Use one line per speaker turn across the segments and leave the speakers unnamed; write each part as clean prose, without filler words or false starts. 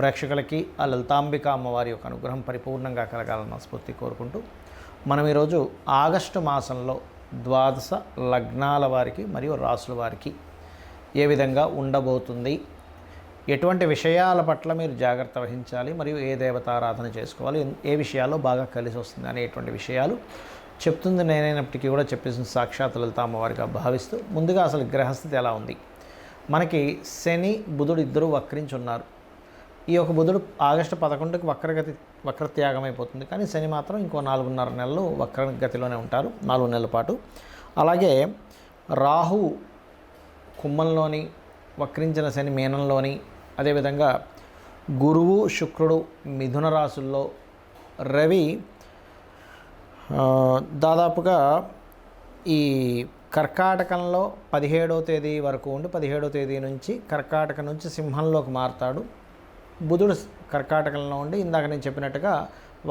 ప్రేక్షకులకి ఆ లలితాంబిక అమ్మవారి యొక్క అనుగ్రహం పరిపూర్ణంగా కలగాలన్న స్ఫూర్తి కోరుకుంటూ మనం ఈరోజు ఆగస్టు మాసంలో ద్వాదశ లగ్నాల వారికి మరియు రాసుల వారికి ఏ విధంగా ఉండబోతుంది, ఎటువంటి విషయాల పట్ల మీరు జాగ్రత్త వహించాలి, మరియు ఏ దేవతారాధన చేసుకోవాలి, ఏ విషయాల్లో బాగా కలిసి వస్తుంది అనేటువంటి విషయాలు చెప్తుంది నేనైనప్పటికీ కూడా చెప్పేసిన సాక్షాత్ లలిత అమ్మవారిగా భావిస్తూ ముందుగా అసలు గ్రహస్థితి ఎలా ఉంది. మనకి శని బుధుడు ఇద్దరు వక్రించి ఉన్నారు. ఈ యొక్క బుధుడు ఆగస్టు 11కి వక్రత్యాగం అయిపోతుంది, కానీ శని మాత్రం ఇంకో 4.5 నెలలు వక్రగతిలోనే ఉంటారు, 4 నెలల పాటు. అలాగే రాహు కుంభంలోని, వక్రించిన శని మీనంలోని, అదేవిధంగా గురువు శుక్రుడు మిథున రాశుల్లో, రవి దాదాపుగా ఈ కర్కాటకంలో 17వ తేదీ వరకు ఉండి 17వ తేదీ నుంచి కర్కాటక నుంచి సింహంలోకి మారుతాడు. బుధుడు కర్కాటకంలో ఉండి ఇందాక నేను చెప్పినట్టుగా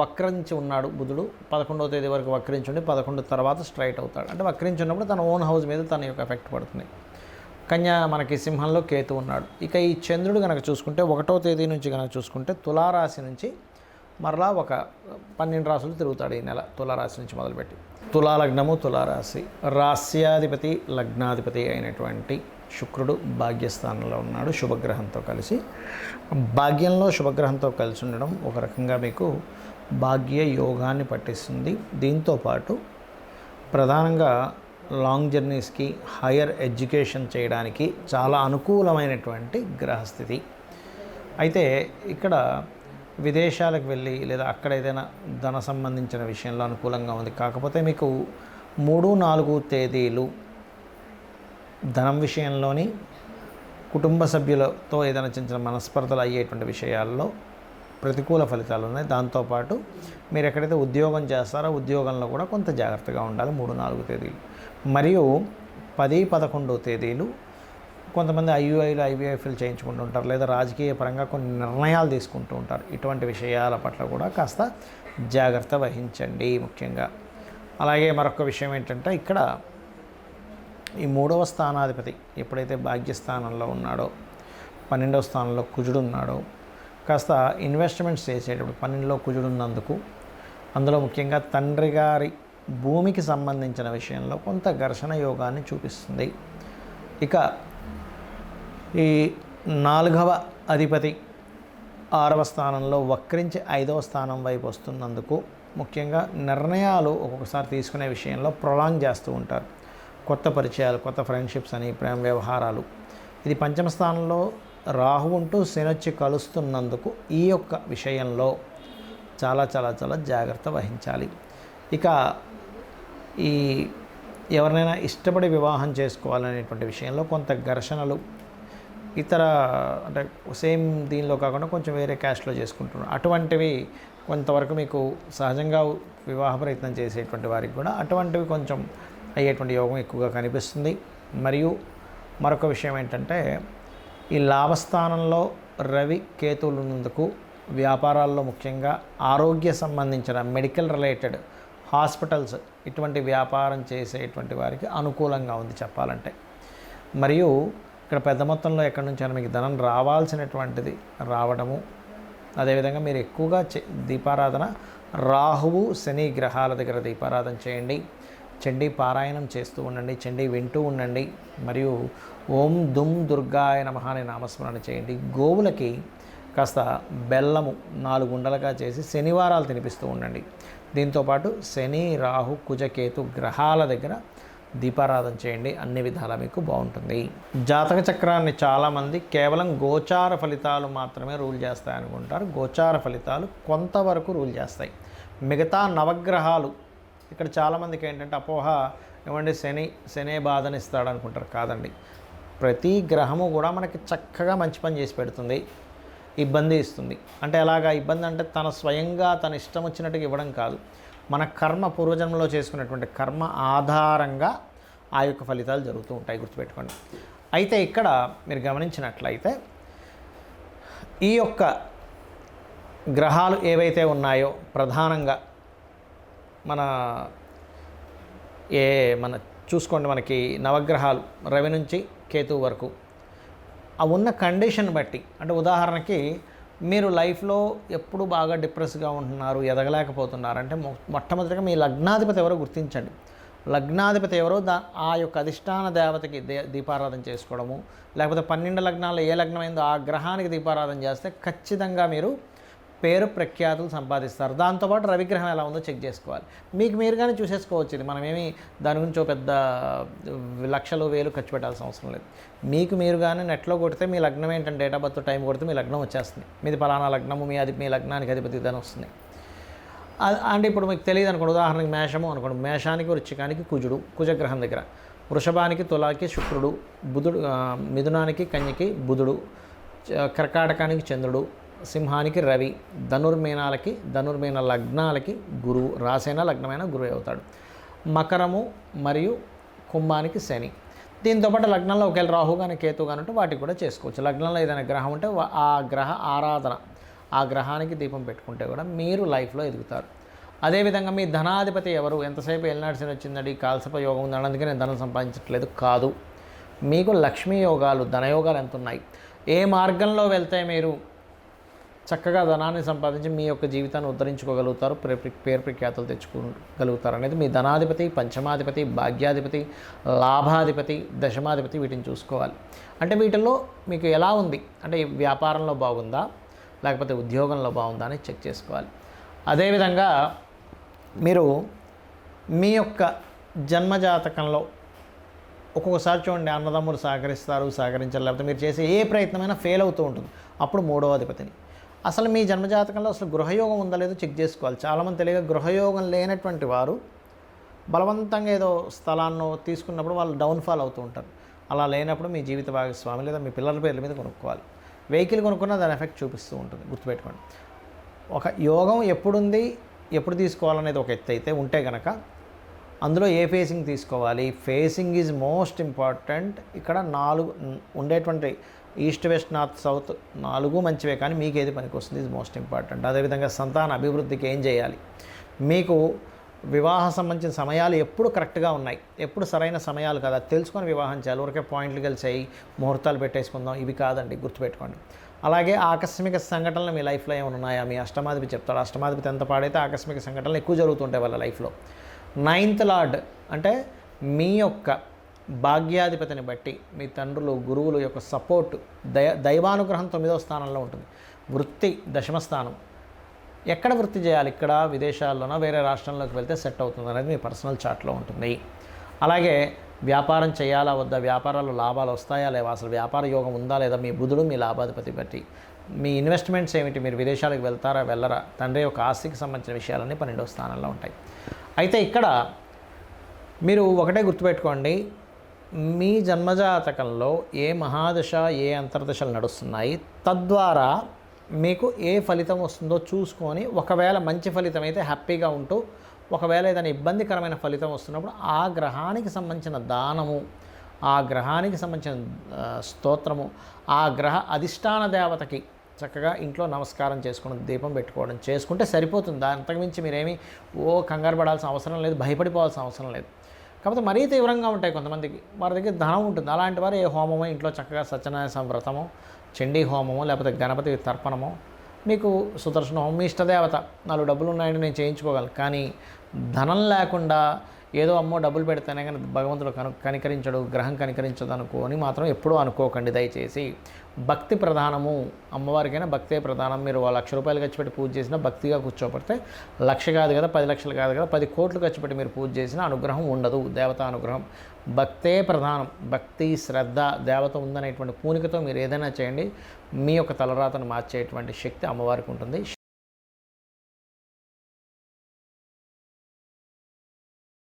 వక్రించి ఉన్నాడు. బుధుడు 11వ తేదీ వరకు వక్రించి ఉండి 11 తర్వాత స్ట్రైట్ అవుతాడు. అంటే వక్రించి ఉన్నప్పుడు తన ఓన్ హౌస్ మీద తన యొక్క ఎఫెక్ట్ పడుతుంది. కన్యా మనకి సింహంలో కేతు ఉన్నాడు. ఇక ఈ చంద్రుడు కనుక చూసుకుంటే 1వ తేదీ నుంచి కనుక చూసుకుంటే తులారాశి నుంచి మరలా ఒక 12 రాశులు తిరుగుతాడు ఈ నెల, తులారాశి నుంచి మొదలుపెట్టి. తులాలగ్నము తులారాశి, రాస్యాధిపతి లగ్నాధిపతి అయినటువంటి శుక్రుడు భాగ్యస్థానంలో ఉన్నాడు శుభగ్రహంతో కలిసి. భాగ్యంలో శుభగ్రహంతో కలిసి ఉండడం ఒక రకంగా మీకు భాగ్య యోగాన్ని పట్టిస్తుంది. దీంతోపాటు ప్రధానంగా లాంగ్ జర్నీస్కి, హయ్యర్ ఎడ్యుకేషన్ చేయడానికి చాలా అనుకూలమైనటువంటి గ్రహస్థితి. అయితే ఇక్కడ విదేశాలకు వెళ్ళి లేదా అక్కడ ఏదైనా ధన సంబంధించిన విషయంలో అనుకూలంగా ఉంది. కాకపోతే మీకు 3, 4 తేదీలు ధనం విషయంలోని, కుటుంబ సభ్యులతో ఏదైనా చిన్న చిన్న మనస్పర్ధలు అయ్యేటువంటి విషయాల్లో ప్రతికూల ఫలితాలు ఉన్నాయి. దాంతోపాటు మీరు ఎక్కడైతే ఉద్యోగం చేస్తారో ఉద్యోగంలో కూడా కొంత జాగ్రత్తగా ఉండాలి 3, 4 తేదీలు. మరియు 10, 11 తేదీలు కొంతమంది ఐయుఐలు ఐవీఎఫ్లు చేయించుకుంటూ ఉంటారు, లేదా రాజకీయ పరంగా కొన్ని నిర్ణయాలు తీసుకుంటూ ఉంటారు. ఇటువంటి విషయాల పట్ల కూడా కాస్త జాగ్రత్త వహించండి ముఖ్యంగా. అలాగే మరొక విషయం ఏంటంటే ఇక్కడ ఈ 3వ స్థానాధిపతి ఎప్పుడైతే భాగ్యస్థానంలో ఉన్నాడో, 12వ స్థానంలో కుజుడు ఉన్నాడో, కాస్త ఇన్వెస్ట్మెంట్స్ చేసేటప్పుడు 12లో కుజుడు ఉన్నందుకు అందులో ముఖ్యంగా తండ్రి గారి భూమికి సంబంధించిన విషయంలో కొంత ఘర్షణ యోగాన్ని చూపిస్తుంది. ఇక ఈ 4వ అధిపతి 6వ స్థానంలో వక్రించి 5వ స్థానం వైపు వస్తున్నందుకు ముఖ్యంగా నిర్ణయాలు ఒక్కొక్కసారి తీసుకునే విషయంలో ప్రొలాంగ్ చేస్తూ ఉంటారు. కొత్త పరిచయాలు, కొత్త ఫ్రెండ్షిప్స్ అని, ప్రేమ వ్యవహారాలు. ఇది 5వ స్థానంలో రాహు ఉంటూ శనొచ్చి కలుస్తున్నందుకు ఈ యొక్క విషయంలో చాలా చాలా చాలా జాగ్రత్త వహించాలి. ఇక ఈ ఎవరినైనా ఇష్టపడి వివాహం చేసుకోవాలనేటువంటి విషయంలో కొంత ఘర్షణలు, ఇతర అంటే సేమ్ దీనిలో కాకుండా కొంచెం వేరే క్యాస్ట్లో చేసుకుంటున్నారు, అటువంటివి కొంతవరకు మీకు సహజంగా వివాహ ప్రయత్నం చేసేటువంటి వారికి కూడా అటువంటివి కొంచెం అయ్యేటువంటి యోగం ఎక్కువగా కనిపిస్తుంది. మరియు మరొక విషయం ఏంటంటే ఈ లాభస్థానంలో రవి కేతువులు ఉన్నందుకు వ్యాపారాల్లో ముఖ్యంగా ఆరోగ్య సంబంధించిన మెడికల్ రిలేటెడ్ హాస్పిటల్స్ ఇటువంటి వ్యాపారం చేసేటువంటి వారికి అనుకూలంగా ఉంది చెప్పాలంటే. మరియు ఇక్కడ పెద్ద మొత్తంలో ఎక్కడి నుంచైనా మీకు ధనం రావాల్సినటువంటిది రావడము, అదేవిధంగా మీరు ఎక్కువగా దీపారాధన రాహువు శని గ్రహాల దగ్గర దీపారాధన చేయండి. చండీ పారాయణం చేస్తూ ఉండండి, చండీ వింటూ ఉండండి, మరియు ఓం దుమ్ దుర్గాయ నమః అనే నామస్మరణ చేయండి. గోవులకి కాస్త బెల్లము 4 ఉండలుగా చేసి శనివారాలు తినిపిస్తూ ఉండండి. దీంతోపాటు శని రాహు కుజకేతు గ్రహాల దగ్గర దీపారాధన చేయండి, అన్ని విధాలా మీకు బాగుంటుంది. జాతక చక్రాన్ని చాలామంది కేవలం గోచార ఫలితాలు మాత్రమే రూల్ చేస్తాయనుకుంటారు. గోచార ఫలితాలు కొంతవరకు రూల్ చేస్తాయి. మిగతా నవగ్రహాలు ఇక్కడ చాలామందికి ఏంటంటే అపోహ, ఏమంటే శనే బాధనిస్తాడు అనుకుంటారు. కాదండి, ప్రతి గ్రహము కూడా మనకి చక్కగా మంచి పని చేసి పెడుతుంది, ఇబ్బంది ఇస్తుంది. అంటే ఎలాగా ఇబ్బంది అంటే తన స్వయంగా తన ఇష్టం వచ్చినట్టుగా ఇవ్వడం కాదు, మన కర్మ పూర్వజన్మలో చేసుకున్నటువంటి కర్మ ఆధారంగా ఆ యొక్క ఫలితాలు జరుగుతూ ఉంటాయి, గుర్తుపెట్టుకోండి. అయితే ఇక్కడ మీరు గమనించినట్లయితే ఈ యొక్క గ్రహాలు ఏవైతే ఉన్నాయో ప్రధానంగా మన చూసుకోండి, మనకి నవగ్రహాలు రవి నుంచి కేతువు వరకు ఆ ఉన్న కండిషన్ బట్టి, అంటే ఉదాహరణకి మీరు లైఫ్లో ఎప్పుడు బాగా డిప్రెస్గా ఉంటున్నారు, ఎదగలేకపోతున్నారు అంటే మొట్టమొదటిగా మీ లగ్నాధిపతి ఎవరో గుర్తించండి. లగ్నాధిపతి ఎవరో ఆ యొక్క అధిష్టాన దేవతకి దీపారాధన చేసుకోవడము, లేకపోతే 12 లగ్నాల్లో ఏ లగ్నమైందో ఆ గ్రహానికి దీపారాధన చేస్తే ఖచ్చితంగా మీరు పేరు ప్రఖ్యాతులు సంపాదిస్తారు. దాంతోపాటు రవిగ్రహం ఎలా ఉందో చెక్ చేసుకోవాలి. మీకు మీరుగానే చూసేసుకోవచ్చు. ఇది మనమేమి దాని గురించి పెద్ద లక్షలు వేలు ఖర్చు పెట్టాల్సిన అవసరం లేదు. మీకు మీరుగానే నెట్లో కొడితే మీ లగ్నం ఏంటంటే డేట్ ఆఫ్ బర్త్ టైం కొడితే మీ లగ్నం వచ్చేస్తుంది. మీది ఫలానా లగ్నము, మీ లగ్నానికి అధిపతి దాని వస్తుంది. అంటే ఇప్పుడు మీకు తెలియదు అనుకోండి, ఉదాహరణకి మేషము అనుకోండి, మేషానికి వృశ్చికానికి కుజుడు, కుజగ్రహం దగ్గర, వృషభానికి తులాకి శుక్రుడు, బుధుడు, మిథునానికి కన్యకి బుధుడు, కర్కాటకానికి చంద్రుడు, సింహానికి రవి, ధనుర్మీన లగ్నాలకి గురువు, రాసైన లగ్నమైన గురువు అవుతాడు. మకరము మరియు కుంభానికి శని. దీంతోపాటు లగ్నంలో ఒకవేళ రాహు కానీ కేతు కానీ ఉంటే వాటికి కూడా చేసుకోవచ్చు. లగ్నంలో ఏదైనా గ్రహం ఉంటే ఆ గ్రహ ఆరాధన, ఆ గ్రహానికి దీపం పెట్టుకుంటే కూడా మీరు లైఫ్లో ఎదుగుతారు. అదేవిధంగా మీ ధనాధిపతి ఎవరు, ఎంతసేపు ఎల్నాడ్సిని వచ్చిందండి, కాల్సప యోగం ఉందండి అందుకే నేను ధనం సంపాదించట్లేదు కాదు. మీకు లక్ష్మీ యోగాలు, ధనయోగాలు ఎంత ఉన్నాయి, ఏ మార్గంలో వెళ్తే మీరు చక్కగా ధనాన్ని సంపాదించి మీ యొక్క జీవితాన్ని ఉద్ధరించుకోగలుగుతారు, పేరు ప్రఖ్యాతులు తెచ్చుకోగలుగుతారు అనేది మీ ధనాధిపతి, పంచమాధిపతి, భాగ్యాధిపతి, లాభాధిపతి, దశమాధిపతి వీటిని చూసుకోవాలి. అంటే వీటిల్లో మీకు ఎలా ఉంది అంటే వ్యాపారంలో బాగుందా లేకపోతే ఉద్యోగంలో బాగుందా అని చెక్ చేసుకోవాలి. అదేవిధంగా మీరు మీ యొక్క జన్మజాతకంలో ఒక్కొక్కసారి చూడండి, అన్నదమ్ములు సహకరించాలి, లేకపోతే మీరు చేసే ఏ ప్రయత్నమైనా ఫెయిల్ అవుతూ ఉంటుంది. అప్పుడు 3వ అధిపతిని అసలు మీ జన్మజాతకంలో అసలు గృహయోగం ఉందా లేదో చెక్ చేసుకోవాలి. చాలామంది తెలియక గృహయోగం లేనటువంటి వారు బలవంతంగా ఏదో స్థలాన్ని తీసుకున్నప్పుడు వాళ్ళు డౌన్ఫాల్ అవుతూ ఉంటారు. అలా లేనప్పుడు మీ జీవిత భాగస్వామి లేదా మీ పిల్లల పేర్ల మీద కొనుక్కోవాలి. వెహికల్ కొనుక్కున్నా దాని ఎఫెక్ట్ చూపిస్తూ ఉంటుంది, గుర్తుపెట్టుకోండి. ఒక యోగం ఎప్పుడుంది, ఎప్పుడు తీసుకోవాలనేది ఒక ఎత్తు అయితే ఉంటే కనుక అందులో ఏ ఫేసింగ్ తీసుకోవాలి, ఫేసింగ్ ఈజ్ మోస్ట్ ఇంపార్టెంట్. ఇక్కడ 4 ఉండేటువంటి ఈస్ట్ వెస్ట్ నార్త్ సౌత్ 4 మంచివే, కానీ మీకు ఏది పనికి వస్తుంది ఈజ్ మోస్ట్ ఇంపార్టెంట్. అదేవిధంగా సంతాన అభివృద్ధికి ఏం చేయాలి, మీకు వివాహ సంబంధించిన సమయాలు ఎప్పుడు కరెక్ట్గా ఉన్నాయి, ఎప్పుడు సరైన సమయాలు కదా తెలుసుకొని వివాహం చేయాలి. ఊరికే పాయింట్లు కలిసాయి ముహూర్తాలు పెట్టేసుకుందాం ఇవి కాదండి, గుర్తుపెట్టుకోండి. అలాగే ఆకస్మిక సంఘటనలు మీ లైఫ్లో ఏమైనా ఉన్నాయా, మీ అష్టమాధిపతి చెప్తాడు. అష్టమాధిపతి ఎంత పాడైతే ఆకస్మిక సంఘటనలు ఎక్కువ జరుగుతుంటాయి వాళ్ళ లైఫ్లో. 9th లార్డ్ అంటే మీ యొక్క భాగ్యాధిపతిని బట్టి మీ తండ్రులు, గురువుల యొక్క సపోర్ట్, దైవానుగ్రహం 9వ స్థానంలో ఉంటుంది. వృత్తి 10వ స్థానం. ఎక్కడ వృత్తి చేయాలి, ఇక్కడ విదేశాల్లోనో వేరే రాష్ట్రంలోకి వెళ్తే సెట్ అవుతుంది అనేది మీ పర్సనల్ చార్ట్లో ఉంటుంది. అలాగే వ్యాపారం చేయాలా వద్దా, వ్యాపారాల్లో లాభాలు వస్తాయా లేవా, అసలు వ్యాపార యోగం ఉందా లేదా, మీ బుధుడు మీ లాభాధిపతి బట్టి. మీ ఇన్వెస్ట్మెంట్స్ ఏమిటి, మీరు విదేశాలకు వెళ్తారా వెళ్ళరా, తండ్రి యొక్క ఆస్తికి సంబంధించిన విషయాలన్నీ 12వ స్థానంలో ఉంటాయి. అయితే ఇక్కడ మీరు ఒకటే గుర్తుపెట్టుకోండి, మీ జన్మజాతకంలో ఏ మహాదశ ఏ అంతర్దశలు నడుస్తున్నాయి, తద్వారా మీకు ఏ ఫలితం వస్తుందో చూసుకొని, ఒకవేళ మంచి ఫలితం అయితే హ్యాపీగా ఉంటూ, ఒకవేళ ఏదైనా ఇబ్బందికరమైన ఫలితం వస్తున్నప్పుడు ఆ గ్రహానికి సంబంధించిన దానము, ఆ గ్రహానికి సంబంధించిన స్తోత్రము, ఆ గ్రహ అధిష్టాన దేవతకి చక్కగా ఇంట్లో నమస్కారం చేసుకోవడం, దీపం పెట్టుకోవడం చేసుకుంటే సరిపోతుంది. అంతకుమించి మీరేమీ కంగారు పడాల్సిన అవసరం లేదు, భయపడిపోవాల్సిన అవసరం లేదు. కాకపోతే మరీ తీవ్రంగా ఉంటాయి కొంతమందికి, వారి దగ్గర ధనం ఉంటుంది. అలాంటి వారు ఏ హోమమో ఇంట్లో చక్కగా సత్యనారాయణ వ్రతమో, చండీ హోమమో, లేకపోతే గణపతి తర్పణమో, మీకు సుదర్శన హోమం, మీ ఇష్టదేవత 4 డబ్బులు ఉన్నాయంటే నేను చేయించుకోగలను. కానీ ధనం లేకుండా ఏదో అమ్మో డబ్బులు పెడితేనే కానీ భగవంతుడు కనికరించడు, గ్రహం కనికరించదు అనుకోని మాత్రం ఎప్పుడూ అనుకోకండి. దయచేసి భక్తి ప్రధానము, అమ్మవారికైనా భక్తే ప్రధానం. మీరు 1,00,000 రూపాయలు ఖర్చు పెట్టి పూజ చేసినా భక్తిగా కూర్చోబడితే 1,00,000 కాదు కదా, 10 లక్షలు కాదు కదా, 10 కోట్లు ఖర్చు పెట్టి మీరు పూజ చేసినా అనుగ్రహం ఉండదు. దేవతా అనుగ్రహం భక్తే ప్రధానం. భక్తి, శ్రద్ధ, దేవత ఉందనేటువంటి పూనికతో మీరు ఏదైనా చేయండి, మీ యొక్క తలరాతను మార్చేటువంటి శక్తి అమ్మవారికి ఉంటుంది.